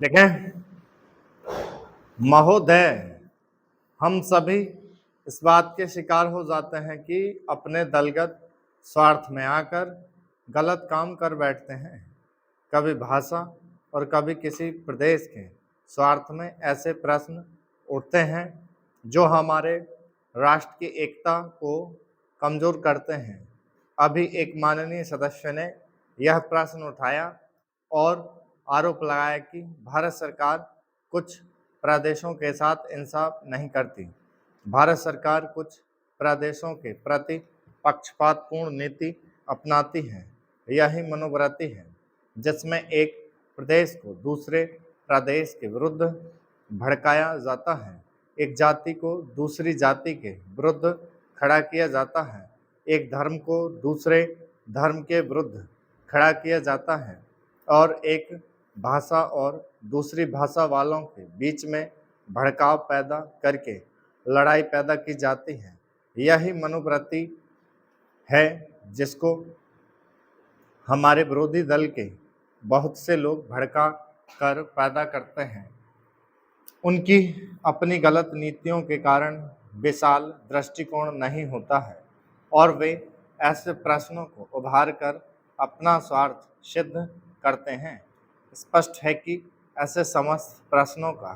देखें महोदय, हम सभी इस बात के शिकार हो जाते हैं कि अपने दलगत स्वार्थ में आकर गलत काम कर बैठते हैं। कभी भाषा और कभी किसी प्रदेश के स्वार्थ में ऐसे प्रश्न उठते हैं जो हमारे राष्ट्र की एकता को कमजोर करते हैं। अभी एक माननीय सदस्य ने यह प्रश्न उठाया और आरोप लगाया कि भारत सरकार कुछ प्रदेशों के साथ इंसाफ नहीं करती। भारत सरकार कुछ प्रदेशों के प्रति पक्षपातपूर्ण नीति अपनाती है। यही मनोवृत्ति है जिसमें एक प्रदेश को दूसरे प्रदेश के विरुद्ध भड़काया जाता है, एक जाति को दूसरी जाति के विरुद्ध खड़ा किया जाता है, एक धर्म को दूसरे धर्म के विरुद्ध खड़ा किया जाता है और एक भाषा और दूसरी भाषा वालों के बीच में भड़काव पैदा करके लड़ाई पैदा की जाती है। यही मनोवृत्ति है जिसको हमारे विरोधी दल के बहुत से लोग भड़का कर पैदा करते हैं। उनकी अपनी गलत नीतियों के कारण विशाल दृष्टिकोण नहीं होता है और वे ऐसे प्रश्नों को उभार कर अपना स्वार्थ सिद्ध करते हैं। स्पष्ट है कि ऐसे समस्त प्रश्नों का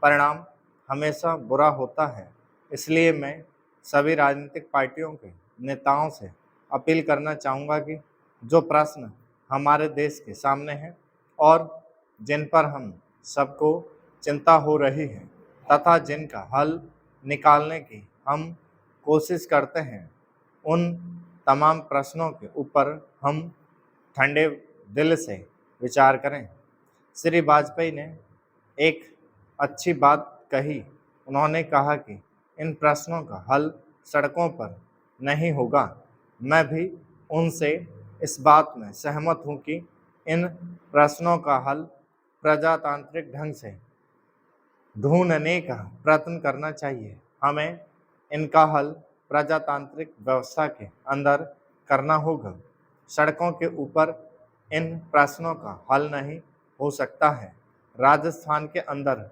परिणाम हमेशा बुरा होता है। इसलिए मैं सभी राजनीतिक पार्टियों के नेताओं से अपील करना चाहूँगा कि जो प्रश्न हमारे देश के सामने हैं और जिन पर हम सबको चिंता हो रही है तथा जिनका हल निकालने की हम कोशिश करते हैं, उन तमाम प्रश्नों के ऊपर हम ठंडे दिल से विचार करें। श्री वाजपेयी ने एक अच्छी बात कही। उन्होंने कहा कि इन प्रश्नों का हल सड़कों पर नहीं होगा। मैं भी उनसे इस बात में सहमत हूँ कि इन प्रश्नों का हल प्रजातांत्रिक ढंग से ढूंढने का प्रयत्न करना चाहिए। हमें इनका हल प्रजातांत्रिक व्यवस्था के अंदर करना होगा। सड़कों के ऊपर इन प्रश्नों का हल नहीं हो सकता है। राजस्थान के अंदर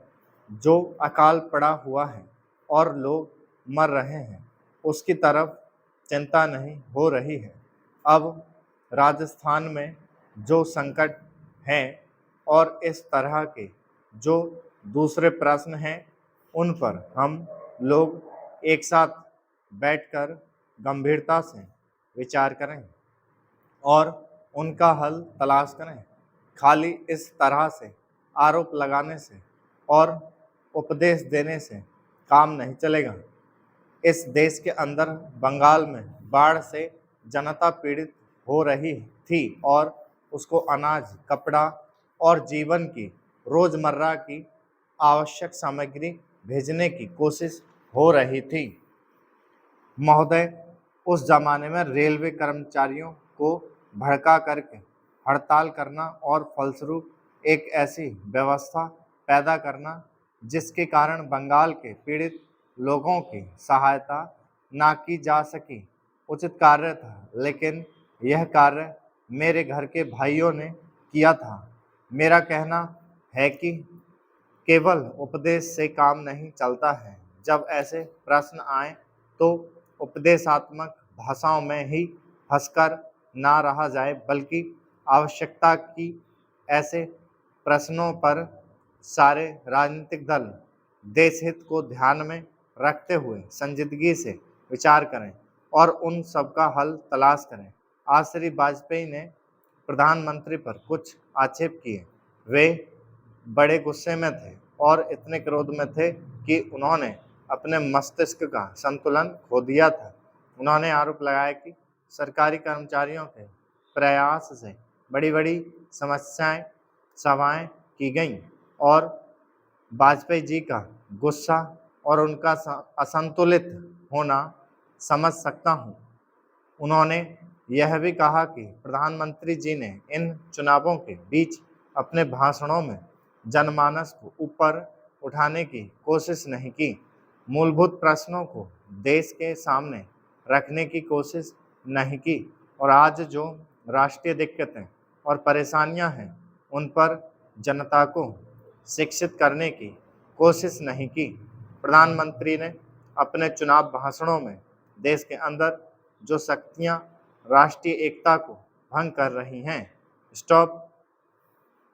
जो अकाल पड़ा हुआ है और लोग मर रहे हैं, उसकी तरफ चिंता नहीं हो रही है। अब राजस्थान में जो संकट हैं और इस तरह के जो दूसरे प्रश्न हैं, उन पर हम लोग एक साथ बैठकर गंभीरता से विचार करें और उनका हल तलाश करें। खाली इस तरह से आरोप लगाने से और उपदेश देने से काम नहीं चलेगा। इस देश के अंदर बंगाल में बाढ़ से जनता पीड़ित हो रही थी और उसको अनाज, कपड़ा और जीवन की रोजमर्रा की आवश्यक सामग्री भेजने की कोशिश हो रही थी। महोदय, उस जमाने में रेलवे कर्मचारियों को भड़का करके हड़ताल करना और फलस्वरूप एक ऐसी व्यवस्था पैदा करना जिसके कारण बंगाल के पीड़ित लोगों की सहायता ना की जा सकी, उचित कार्य था। लेकिन यह कार्य मेरे घर के भाइयों ने किया था। मेरा कहना है कि केवल उपदेश से काम नहीं चलता है। जब ऐसे प्रश्न आए तो उपदेशात्मक भाषाओं में ही फंसकर ना रहा जाए, बल्कि आवश्यकता की ऐसे प्रश्नों पर सारे राजनीतिक दल देश हित को ध्यान में रखते हुए संजीदगी से विचार करें और उन सबका हल तलाश करें। आज श्री वाजपेयी ने प्रधानमंत्री पर कुछ आक्षेप किए। वे बड़े गुस्से में थे और इतने क्रोध में थे कि उन्होंने अपने मस्तिष्क का संतुलन खो दिया था। उन्होंने आरोप लगाया कि सरकारी कर्मचारियों के प्रयास से बड़ी बड़ी समस्याएं सभाएं की गईं और वाजपेयी जी का गुस्सा और उनका असंतुलित होना समझ सकता हूं। उन्होंने यह भी कहा कि प्रधानमंत्री जी ने इन चुनावों के बीच अपने भाषणों में जनमानस को ऊपर उठाने की कोशिश नहीं की, मूलभूत प्रश्नों को देश के सामने रखने की कोशिश नहीं की और आज जो राष्ट्रीय दिक्कतें और परेशानियां हैं, उन पर जनता को शिक्षित करने की कोशिश नहीं की। प्रधानमंत्री ने अपने चुनाव भाषणों में देश के अंदर जो शक्तियां राष्ट्रीय एकता को भंग कर रही हैं, स्टॉप